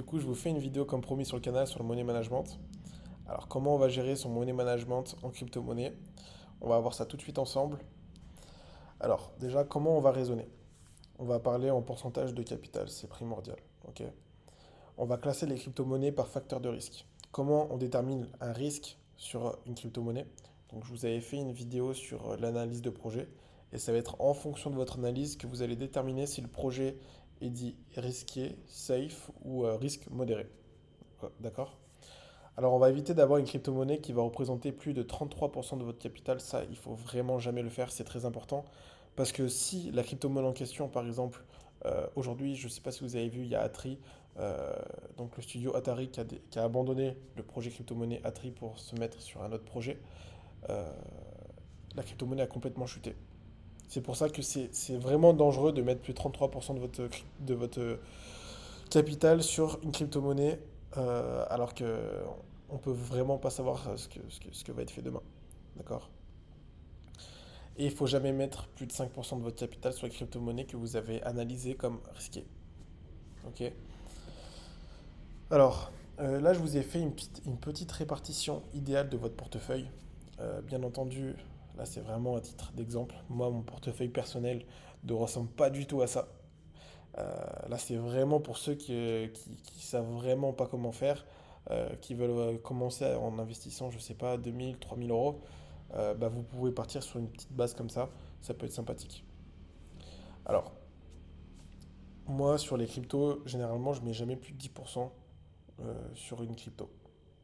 Du coup, je vous fais une vidéo comme promis sur le canal sur le money management. Alors, comment on va gérer son money management en crypto-monnaie? On va voir ça tout de suite ensemble. Alors, déjà, comment on va raisonner? On va parler en pourcentage de capital, c'est primordial. Ok. On va classer les crypto-monnaies par facteur de risque. Comment on détermine un risque sur une crypto-monnaie? Donc, je vous avais fait une vidéo sur l'analyse de projet. Et ça va être en fonction de votre analyse que vous allez déterminer si le projet est dit risqué, safe ou risque modéré. D'accord? Alors, on va éviter d'avoir une crypto-monnaie qui va représenter plus de 33% de votre capital. Ça, il faut vraiment jamais le faire, c'est très important. Parce que si la crypto-monnaie en question, par exemple, aujourd'hui, je ne sais pas si vous avez vu, il y a Atari, euh, donc le studio Atari qui a abandonné le projet crypto-monnaie Atari pour se mettre sur un autre projet. euh, la crypto-monnaie a complètement chuté. C'est pour ça que c'est vraiment dangereux de mettre plus de 33% de votre capital sur une crypto-monnaie, alors que on peut vraiment pas savoir ce que va être fait demain. D'accord? Et il faut jamais mettre plus de 5% de votre capital sur les crypto-monnaies que vous avez analysées comme risquées. Ok? Alors, là, je vous ai fait une petite répartition idéale de votre portefeuille. Bien entendu, là, c'est vraiment à titre d'exemple. Moi, mon portefeuille personnel ne ressemble pas du tout à ça. Là, c'est vraiment pour ceux qui savent vraiment pas comment faire, qui veulent commencer en investissant, je sais pas, 2000, 3000 euros. Bah, vous pouvez partir sur une petite base comme ça peut être sympathique. Alors, moi, sur les cryptos, généralement, je mets jamais plus de 10% sur une crypto.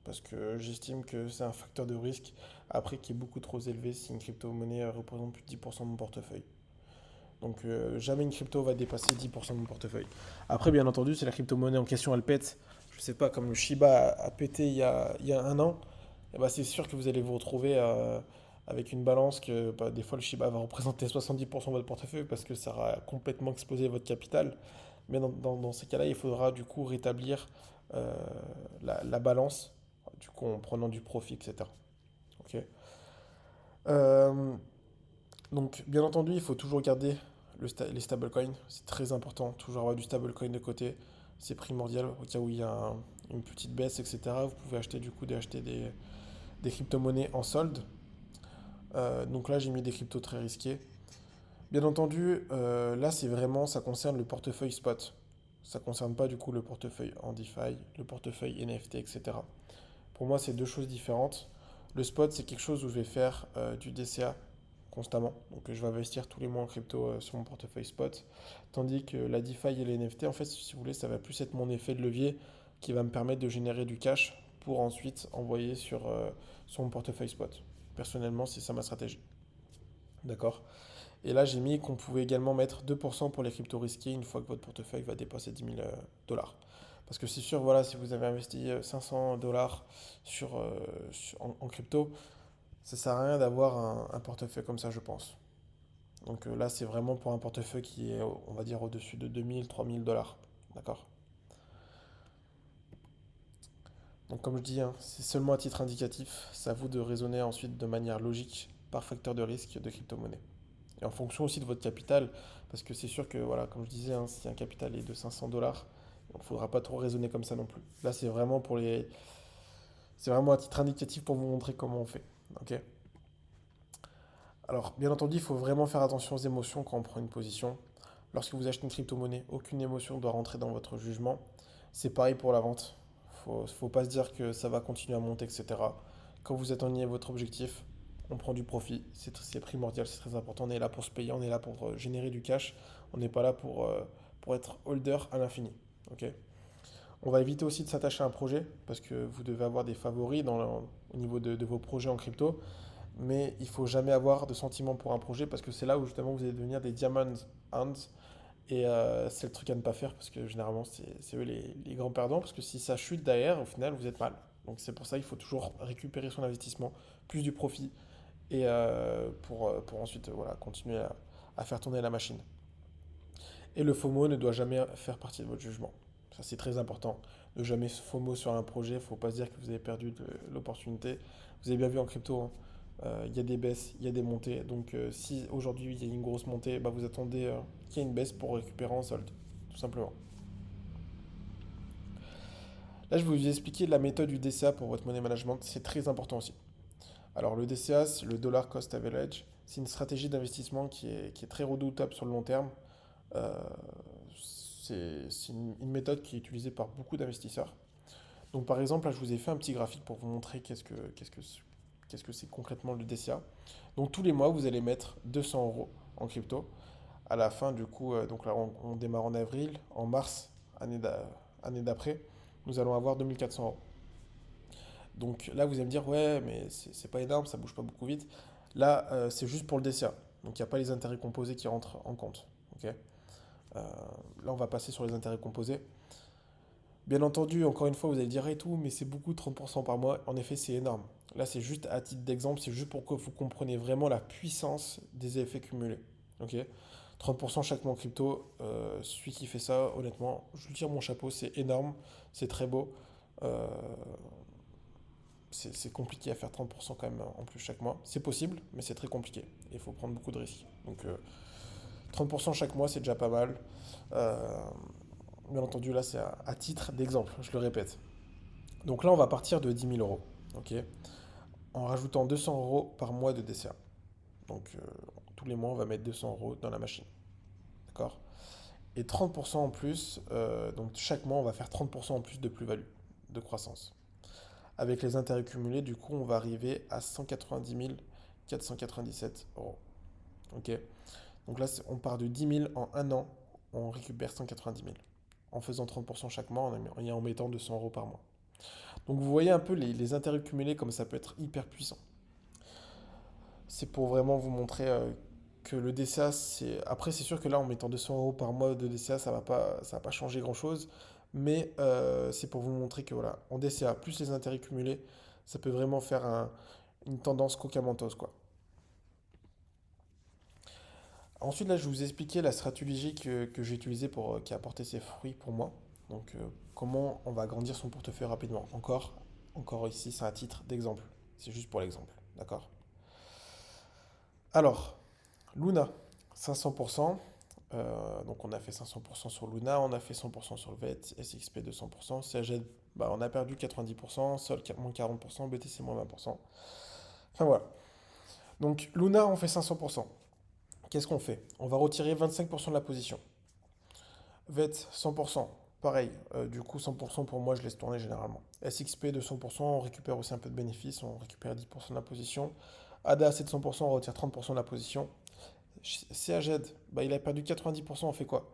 Parce que j'estime que c'est un facteur de risque, après, qui est beaucoup trop élevé si une crypto-monnaie représente plus de 10% de mon portefeuille. Donc jamais une crypto va dépasser 10% de mon portefeuille. Après, bien entendu, si la crypto-monnaie en question elle pète, je sais pas, comme le Shiba a pété il y a un an, eh ben, c'est sûr que vous allez vous retrouver avec une balance que bah, des fois le Shiba va représenter 70% de votre portefeuille parce que ça aura complètement explosé votre capital. Mais dans ces cas-là, il faudra du coup rétablir euh, la balance, du coup en prenant du profit, etc. Ok. Euh, donc, bien entendu, il faut toujours garder les stablecoins. C'est très important. Toujours avoir du stablecoin de côté. C'est primordial au cas où il y a une petite baisse, etc. Vous pouvez acheter du coup des crypto-monnaies en solde. Donc là, j'ai mis des cryptos très risqués. Bien entendu, là, c'est vraiment, ça concerne le portefeuille spot. Ça ne concerne pas du coup le portefeuille en DeFi, le portefeuille NFT, etc. Pour moi, c'est deux choses différentes. Le spot, c'est quelque chose où je vais faire du DCA constamment. Donc, je vais investir tous les mois en crypto sur mon portefeuille spot. Tandis que la DeFi et les NFT, en fait, si vous voulez, ça va plus être mon effet de levier qui va me permettre de générer du cash pour ensuite envoyer sur mon portefeuille spot. Personnellement, c'est ça ma stratégie. D'accord? Et là, j'ai mis qu'on pouvait également mettre 2% pour les cryptos risqués une fois que votre portefeuille va dépasser 10 000 dollars. Parce que c'est sûr, voilà, si vous avez investi 500 dollars en crypto, ça sert à rien d'avoir un portefeuille comme ça, je pense. Donc là, c'est vraiment pour un portefeuille qui est, on va dire, au-dessus de 2000, 3000 dollars. D'accord? Donc comme je dis, hein, c'est seulement à titre indicatif. C'est à vous de raisonner ensuite de manière logique par facteur de risque de crypto-monnaie. Et en fonction aussi de votre capital, parce que c'est sûr que, voilà, comme je disais, hein, si un capital est de 500 dollars, il ne faudra pas trop raisonner comme ça non plus. Là, c'est vraiment à titre indicatif pour vous montrer comment on fait. Ok? Alors, bien entendu, il faut vraiment faire attention aux émotions quand on prend une position. Lorsque vous achetez une crypto-monnaie, aucune émotion doit rentrer dans votre jugement. C'est pareil pour la vente. Faut pas se dire que ça va continuer à monter, etc. Quand vous atteignez votre objectif, on prend du profit. C'est primordial, c'est très important. On est là pour se payer, on est là pour générer du cash. On n'est pas là pour être holder à l'infini. Ok. On va éviter aussi de s'attacher à un projet parce que vous devez avoir des favoris au niveau de vos projets en crypto. Mais il faut jamais avoir de sentiment pour un projet parce que c'est là où justement vous allez devenir des diamond hands. Et c'est le truc à ne pas faire parce que généralement c'est eux les grands perdants parce que si ça chute derrière, au final vous êtes mal. Donc c'est pour ça qu'il faut toujours récupérer son investissement, plus du profit, et pour ensuite voilà, continuer à faire tourner la machine. Et le FOMO ne doit jamais faire partie de votre jugement. Ça c'est très important. Ne jamais FOMO sur un projet, il ne faut pas se dire que vous avez perdu l'opportunité. Vous avez bien vu en crypto, hein, il y a des baisses, il y a des montées. Donc si aujourd'hui il y a une grosse montée, bah, vous attendez qu'il y ait une baisse pour récupérer en solde, tout simplement. Là, je vais vous expliquer la méthode du DCA pour votre money management. C'est très important aussi. Alors, le DCA, c'est le dollar cost average. C'est une stratégie d'investissement qui est très redoutable sur le long terme. Euh, c'est une méthode qui est utilisée par beaucoup d'investisseurs. Donc, par exemple, là, je vous ai fait un petit graphique pour vous montrer qu'est-ce que c'est concrètement le DCA. Donc, tous les mois, vous allez mettre 200 euros en crypto. À la fin, du coup, donc là, on démarre en avril. En mars, année d'après, nous allons avoir 2400 euros. Donc là, vous allez me dire, ouais, mais c'est pas énorme, ça bouge pas beaucoup vite. Là, c'est juste pour le DCA. Donc il n'y a pas les intérêts composés qui rentrent en compte. Ok. Là, on va passer sur les intérêts composés. Bien entendu, encore une fois, vous allez dire et tout, mais c'est beaucoup, 30% par mois. En effet, c'est énorme. Là, c'est juste à titre d'exemple, c'est juste pour que vous compreniez vraiment la puissance des effets cumulés. Ok. 30% chaque mois en crypto, celui qui fait ça, honnêtement, je lui tire mon chapeau, c'est énorme, c'est très beau. Euh, c'est compliqué à faire 30% quand même en plus chaque mois. C'est possible, mais c'est très compliqué. Il faut prendre beaucoup de risques. Donc 30% chaque mois, c'est déjà pas mal. Euh, Bien entendu, là, c'est à titre d'exemple, je le répète. Donc là, on va partir de 10 000 euros, ok, en rajoutant 200 euros par mois de DCA. Donc tous les mois, on va mettre 200 euros dans la machine. D'accord. Et 30% en plus, donc chaque mois, on va faire 30% en plus de plus-value, de croissance. Avec les intérêts cumulés, du coup, on va arriver à 190 497 euros. Ok. Donc là, on part de 10 000 en un an, on récupère 190 000. En faisant 30% chaque mois et en mettant 200 euros par mois. Donc vous voyez un peu les intérêts cumulés comme ça peut être hyper puissant. C'est pour vraiment vous montrer que le DCA, c'est... Après, c'est sûr que là, en mettant 200 euros par mois de DCA, ça va pas changer grand-chose. Mais c'est pour vous montrer que voilà, en DCA, plus les intérêts cumulés, ça peut vraiment faire une tendance coca mentos, quoi. Ensuite, là, je vais vous expliquer la stratégie que j'ai utilisée qui a apporté ses fruits pour moi. Donc, comment on va agrandir son portefeuille rapidement. Encore ici, c'est un titre d'exemple. C'est juste pour l'exemple. D'accord? Alors, Luna, 500%. Donc, on a fait 500% sur Luna, on a fait 100% sur le VET, SXP de 100%. CAG, bah, on a perdu 90%, Sol moins 40%, BTC moins 20%. Enfin voilà. Donc, Luna, on fait 500%. Qu'est-ce qu'on fait? On va retirer 25% de la position. VET 100%, pareil, du coup 100% pour moi je laisse tourner généralement. SXP de 100%, on récupère aussi un peu de bénéfices, on récupère 10% de la position. ADA c'est de 100%, on retire 30% de la position. CAGED, bah, il a perdu 90%, on fait quoi?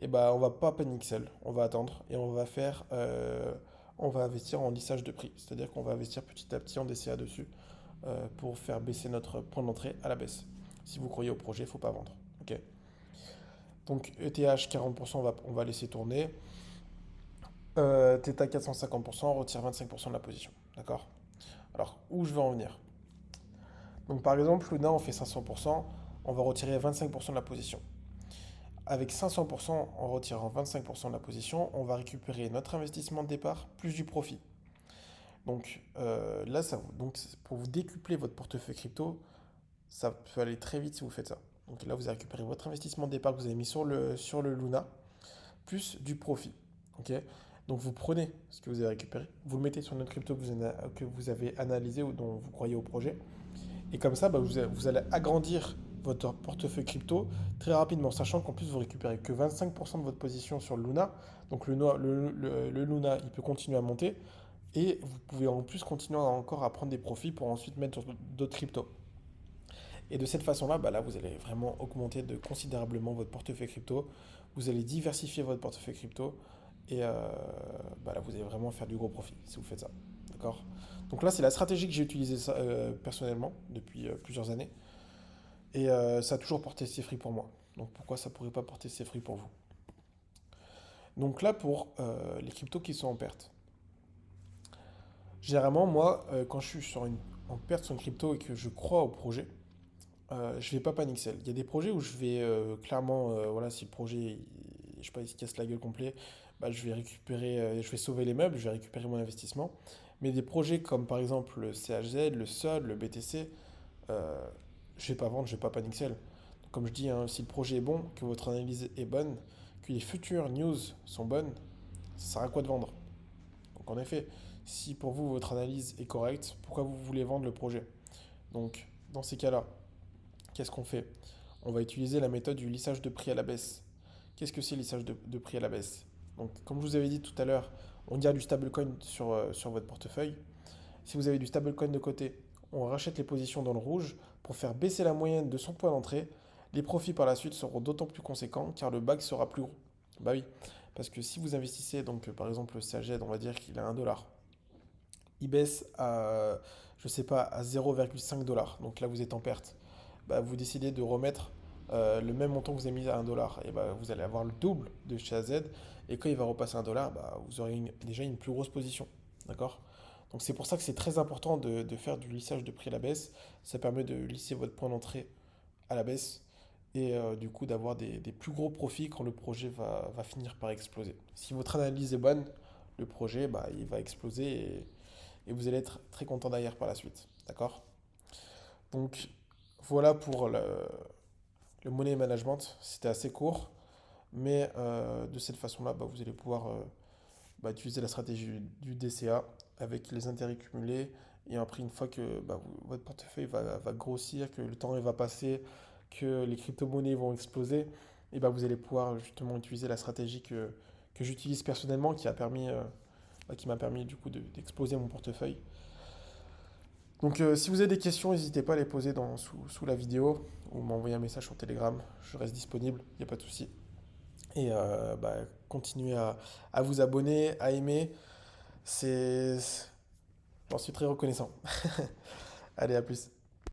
Et bah on va pas paniquer, on va attendre et on va investir en lissage de prix. C'est-à-dire qu'on va investir petit à petit en DCA dessus pour faire baisser notre point d'entrée à la baisse. Si vous croyez au projet, il ne faut pas vendre. Ok. Donc ETH 40%, on va laisser tourner. Theta 450%, on retire 25% de la position. D'accord. Alors, où je veux en venir? Donc, par exemple, Luna, on fait 500%, on va retirer 25% de la position. Avec 500%, en retirant 25% de la position, on va récupérer notre investissement de départ plus du profit. Donc là, donc, pour vous décupler votre portefeuille crypto, ça peut aller très vite si vous faites ça. Donc là, vous avez récupéré votre investissement de départ que vous avez mis sur le Luna, plus du profit. Ok. Donc vous prenez ce que vous avez récupéré, vous le mettez sur notre crypto que vous avez analysé ou dont vous croyez au projet. Et comme ça, bah, vous allez agrandir votre portefeuille crypto très rapidement, sachant qu'en plus vous récupérez que 25% de votre position sur le Luna. Donc le Luna, il peut continuer à monter. Et vous pouvez en plus continuer encore à prendre des profits pour ensuite mettre sur d'autres cryptos. Et de cette façon-là, bah là, vous allez vraiment augmenter considérablement votre portefeuille crypto. Vous allez diversifier votre portefeuille crypto. Et bah là, vous allez vraiment faire du gros profit si vous faites ça. D'accord? Donc là, c'est la stratégie que j'ai utilisée personnellement depuis plusieurs années. Et ça a toujours porté ses fruits pour moi. Donc pourquoi ça ne pourrait pas porter ses fruits pour vous? Donc là, pour les cryptos qui sont en perte. Généralement, moi, quand je suis en perte sur une crypto et que je crois au projet, je vais pas panic sell. Il y a des projets où je vais clairement, voilà, si le projet, je sais pas, il se casse la gueule complet, bah, je vais récupérer, je vais sauver les meubles, je vais récupérer mon investissement. Mais des projets comme par exemple le CHZ, le SOL, le BTC, euh, je vais pas vendre, je vais pas panic sell. Comme je dis, hein, si le projet est bon, que votre analyse est bonne, que les futures news sont bonnes, ça sert à quoi de vendre? Donc en effet, si pour vous votre analyse est correcte, pourquoi vous voulez vendre le projet? Donc dans ces cas-là, qu'est-ce qu'on fait? On va utiliser la méthode du lissage de prix à la baisse. Qu'est-ce que c'est le lissage de prix à la baisse? Donc comme je vous avais dit tout à l'heure, on garde du stablecoin sur votre portefeuille. Si vous avez du stablecoin de côté, on rachète les positions dans le rouge pour faire baisser la moyenne de son point d'entrée. Les profits par la suite seront d'autant plus conséquents car le bac sera plus gros. Bah oui, parce que si vous investissez, donc par exemple le Saged, on va dire qu'il a 1 $. Il baisse à, je sais pas, à 0,5 $. Donc là, vous êtes en perte. Bah, vous décidez de remettre le même montant que vous avez mis à 1 $. Et bah, vous allez avoir le double de chez AZ. Et quand il va repasser à 1 $, bah, vous aurez déjà une plus grosse position. D'accord? Donc c'est pour ça que c'est très important de faire du lissage de prix à la baisse. Ça permet de lisser votre point d'entrée à la baisse et du coup d'avoir des plus gros profits quand le projet va finir par exploser. Si votre analyse est bonne, le projet bah, il va exploser et vous allez être très content derrière par la suite. D'accord? Donc voilà pour le money management. C'était assez court, mais de cette façon-là, bah, vous allez pouvoir bah, utiliser la stratégie du DCA avec les intérêts cumulés. Et après, une fois que bah, votre portefeuille va grossir, que le temps il va passer, que les crypto-monnaies vont exploser, et bah, vous allez pouvoir justement utiliser la stratégie que j'utilise personnellement, qui m'a permis du coup d'exploser mon portefeuille. Donc si vous avez des questions, n'hésitez pas à les poser sous la vidéo ou m'envoyer un message sur Telegram. Je reste disponible, il n'y a pas de souci. Et bah, continuez à vous abonner, à aimer. C'est... J'en suis très reconnaissant. Allez, à plus.